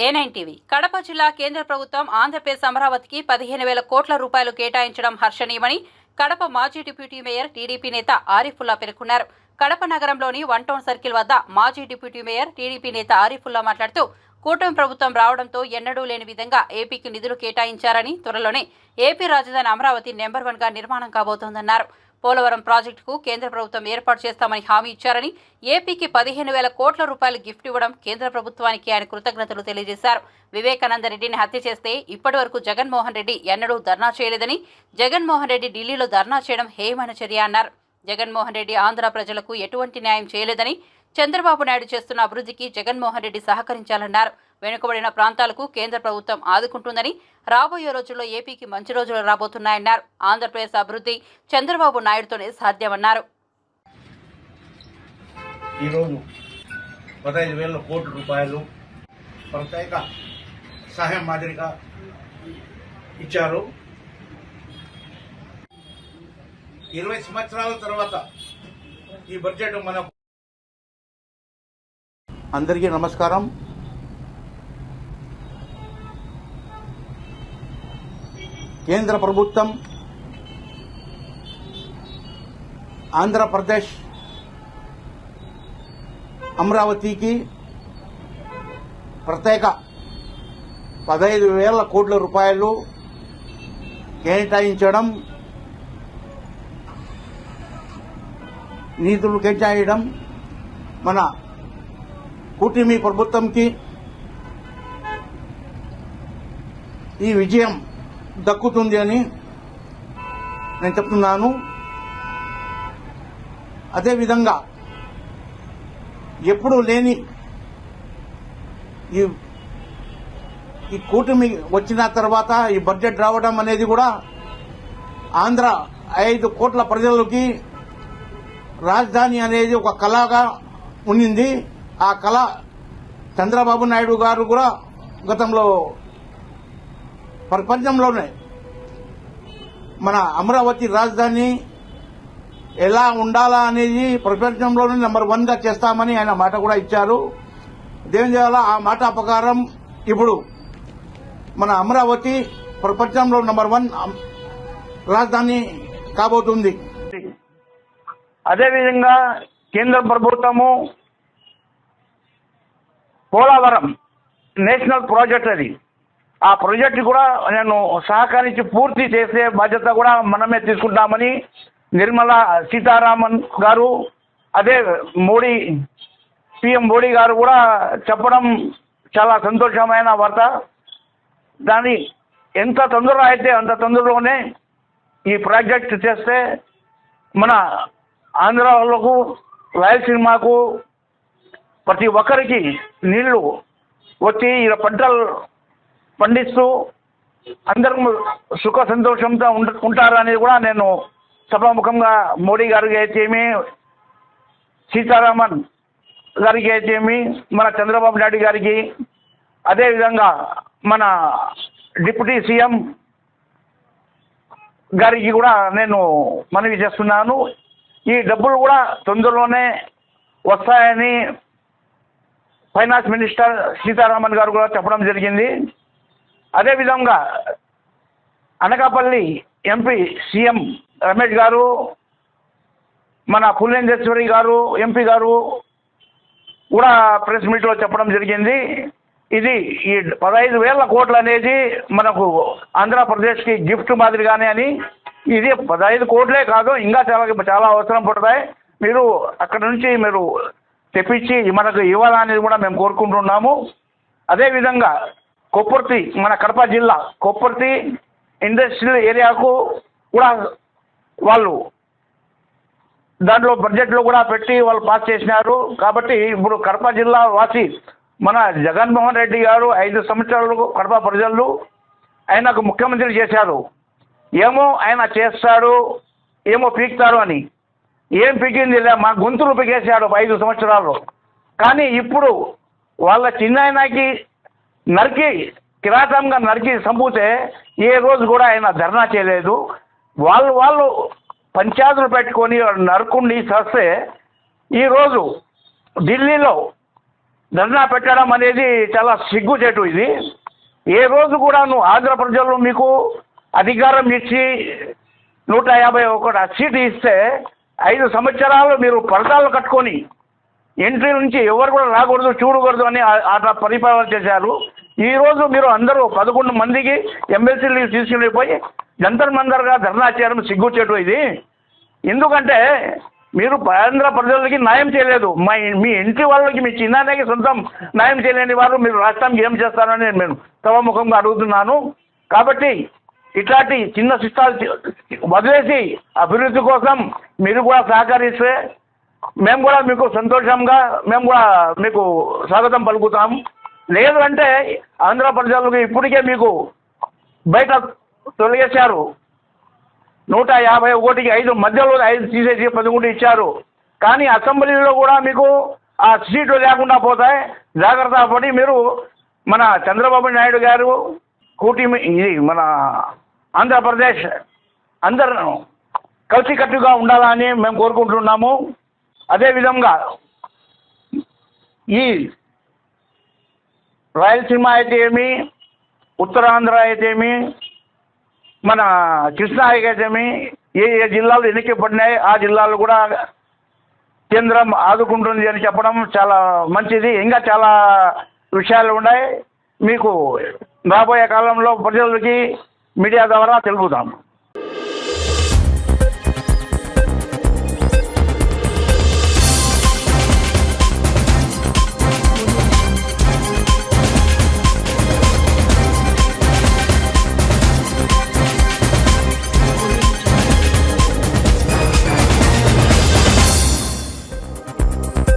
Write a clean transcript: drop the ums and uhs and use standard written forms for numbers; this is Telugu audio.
A9 టీవీ కడప జిల్లా కేంద్ర ప్రభుత్వం ఆంధ్రప్రదేశ్ అమరావతికి 15,000 కోట్ల రూపాయలు కేటాయించడం హర్షణీయమని కడప మాజీ డిప్యూటీ మేయర్ టీడీపీ నేత ఆరిఫుల్లా పేర్కొన్నారు. కడప నగరంలోని వన్ టౌన్ సర్కిల్ వద్ద మాజీ డిప్యూటీ మేయర్ టీడీపీ నేత ఆరిఫుల్లా మాట్లాడుతూ కూటమి ప్రభుత్వం రావడంతో ఎన్నడూ లేని విధంగా ఏపీకి నిధులు కేటాయించారని, త్వరలోనే ఏపీ రాజధాని అమరావతి నెంబర్ 1గా నిర్మాణం కాబోతోందన్నారు. పోలవరం ప్రాజెక్టుకు కేంద్ర ప్రభుత్వం ఏర్పాటు చేస్తామని హామీ ఇచ్చారని, ఏపీకి 15,000 కోట్ల రూపాయలు గిఫ్ట్ ఇవ్వడం కేంద్ర ప్రభుత్వానికి ఆయన కృతజ్ఞతలు తెలియజేశారు. వివేకానంద రెడ్డిని హత్య చేస్తే ఇప్పటి వరకు జగన్మోహన్ రెడ్డి ఎన్నడూ ధర్నా చేయలేదని, జగన్మోహన్ రెడ్డి ఢిల్లీలో ధర్నా చేయడం హేయమైన చర్య అన్నారు. జగన్మోహన్ రెడ్డి ఆంధ్ర ప్రజలకు ఎటువంటి న్యాయం చేయలేదని, చంద్రబాబు నాయుడు చేస్తున్న అభివృద్ధికి జగన్మోహన్ రెడ్డి సహకరించాలన్నారు. వెనుకబడిన ప్రాంతాలకు కేంద్ర ప్రభుత్వం ఆదుకుంటుందని, రాబోయే రోజుల్లో ఏపీకి మంచి రోజులు రాబోతున్నాయన్నారు. ఆంధ్రప్రదేశ్ అభివృద్ధి చంద్రబాబు నాయుడుతోనే సాధ్యమన్నారు. ఈరోజు 15,000 కోట్ల రూపాయలు ప్రత్యేక సహాయం మాదిరిగా ఇచ్చారు. 20 సంవత్సరాల తర్వాత ఈ బడ్జెట్ మనకు. అందరికీ నమస్కారం. కేంద్ర ప్రభుత్వం ఆంధ్రప్రదేశ్ అమరావతికి ప్రత్యేక 15,000 కోట్ల రూపాయలు కేటాయించడం, నిధులు కేటాయించడం మన కూటమి ప్రభుత్వంకి ఈ విజయం దక్కుతుంది అని నేను చెప్తున్నాను. అదేవిధంగా ఎప్పుడూ లేని ఈ కూటమి వచ్చిన తర్వాత ఈ బడ్జెట్ రావడం అనేది కూడా ఆంధ్ర 5 కోట్ల ప్రజలకి రాజధాని అనేది ఒక కళగా ఉండింది. ఆ కళ చంద్రబాబు నాయుడు గారు కూడా గతంలో ప్రపంచంలోనే మన అమరావతి రాజధాని ఎలా ఉండాలా అనేది ప్రపంచంలోనే నెంబర్ 1గా చేస్తామని ఆయన మాట కూడా ఇచ్చారు. దేని చేయాలా ఆ మాట ప్రకారం ఇప్పుడు మన అమరావతి ప్రపంచంలో నెంబర్ 1 రాజధాని కాబోతుంది. అదేవిధంగా కేంద్ర ప్రభుత్వము పోలవరం నేషనల్ ప్రాజెక్ట్, అది ఆ ప్రాజెక్ట్ కూడా నేను సహకరించి పూర్తి చేసే బాధ్యత కూడా మనమే తీసుకుంటామని నిర్మలా సీతారామన్ గారు, అదే పిఎం మోడీ గారు కూడా చెప్పడం చాలా సంతోషమైన వార్త. దాన్ని ఎంత తొందరగా అయితే అంత తొందరలోనే ఈ ప్రాజెక్ట్ చేస్తే మన ఆంధ్ర వాళ్ళకు, రాయలసీమకు ప్రతి ఒక్కరికి నీళ్లు వచ్చి ఇలా పంటలు పండిస్తూ అందరూ సుఖ సంతోషంతో ఉంటారనేది కూడా నేను సభాముఖంగా మోడీ గారికి అయితేమి, సీతారామన్ గారికి అయితేమి, మన చంద్రబాబు నాయుడు గారికి, అదేవిధంగా మన డిప్యూటీ సీఎం గారికి కూడా నేను మనవి చేస్తున్నాను. ఈ డబ్బులు కూడా తొందరలోనే వస్తాయని ఫైనాన్స్ మినిస్టర్ సీతారామన్ గారు కూడా చెప్పడం జరిగింది. అదేవిధంగా అనకాపల్లి ఎంపీ సీఎం రమేష్ గారు, మన పుల్లేంద్రేశ్వరి గారు ఎంపీ గారు కూడా ప్రెస్ మీట్లో చెప్పడం జరిగింది. ఇది ఈ 15,000 కోట్లు అనేది మనకు ఆంధ్రప్రదేశ్కి గిఫ్ట్ మాదిరిగానే అని. ఇది 15 కోట్లే కాదు, ఇంకా చాలా అవసరం పడతాయి. మీరు అక్కడ నుంచి మీరు తెప్పించి మనకు ఇవ్వాలనేది కూడా మేము కోరుకుంటున్నాము. అదేవిధంగా కొప్పర్తి, మన కడప జిల్లా కొప్పర్తి ఇండస్ట్రియల్ ఏరియాకు కూడా వాళ్ళు దాంట్లో బడ్జెట్లో కూడా పెట్టి వాళ్ళు పాస్ చేసినారు. కాబట్టి ఇప్పుడు కడప జిల్లా వాసి మన జగన్మోహన్ రెడ్డి గారు 5 సంవత్సరాలు కడప ప్రజలు ఆయనకు ముఖ్యమంత్రి చేశారు. ఏమో ఆయన చేస్తాడు, ఏమో పీకుతారు అని. ఏం పీకింది లే, మా గొంతులు పీకేశాడు 5 సంవత్సరాలు. కానీ ఇప్పుడు వాళ్ళ చిన్నాయనకి నరికి, కిరాతంగా నరికి చంపితే ఏ రోజు కూడా ఆయన ధర్నా చేయలేదు. వాళ్ళు పంచాయతీలు పెట్టుకొని నరుకుండి చేస్తే ఈరోజు ఢిల్లీలో ధర్నా పెట్టడం అనేది చాలా సిగ్గుచేటు. ఇది ఏ రోజు కూడా నువ్వు ఆంధ్ర ప్రజలు మీకు అధికారం ఇచ్చి 151 సీటు ఇస్తే 5 సంవత్సరాలు మీరు పరదాలు కట్టుకొని ఎంట్రీ నుంచి ఎవరు కూడా రాకూడదు చూడకూడదు అని అట్లా పరిపాలన చేశారు. ఈరోజు మీరు అందరూ 11 మందికి ఎమ్మెల్సీలు తీసుకుని పోయి జంతర్ మందర్గా ధర్నా చేయడం సిగ్గుచేటు ఇది. ఎందుకంటే మీరు ఆంధ్ర ప్రజలకి న్యాయం చేయలేదు. మీ ఇంటి వాళ్ళకి మీ చిన్నానికి సొంతం న్యాయం చేయలేని వారు మీరు రాష్ట్రానికి ఏం చేస్తారని నేను సభాముఖంగా అడుగుతున్నాను. కాబట్టి ఇట్లాంటి చిన్న శిష్టాలు వదిలేసి అభివృద్ధి కోసం మీరు కూడా సహకరిస్తే మేము కూడా మీకు సంతోషంగా మేము కూడా మీకు స్వాగతం పలుకుతాం. లేదు అంటే ఆంధ్ర ప్రజలకు ఇప్పటికే మీకు బయట తొలగేశారు. 151కి 5 మధ్యలో 5 తీసేసి 11 ఇచ్చారు. కానీ అసెంబ్లీలో కూడా మీకు ఆ సీట్లు లేకుండా పోతాయి. జాగ్రత్త పడి మీరు మన చంద్రబాబు నాయుడు గారు కూటమి ఇది మన ఆంధ్రప్రదేశ్ అందరూ కలిసికట్టుగా ఉండాలని మేము కోరుకుంటున్నాము. అదేవిధంగా ఈ రాయలసీమ అయితే ఏమి, ఉత్తరాంధ్ర అయితే ఏమి, మన కృష్ణా అయితేమి, ఏ జిల్లాలు ఎన్నికపడినాయి ఆ జిల్లాలు కూడా కేంద్రం ఆదుకుంటుంది అని చెప్పడం చాలా మంచిది. ఇంకా చాలా విషయాలు ఉన్నాయి. మీకు రాబోయే కాలంలో ప్రజలకి మీడియా ద్వారా తెలుపుతాం.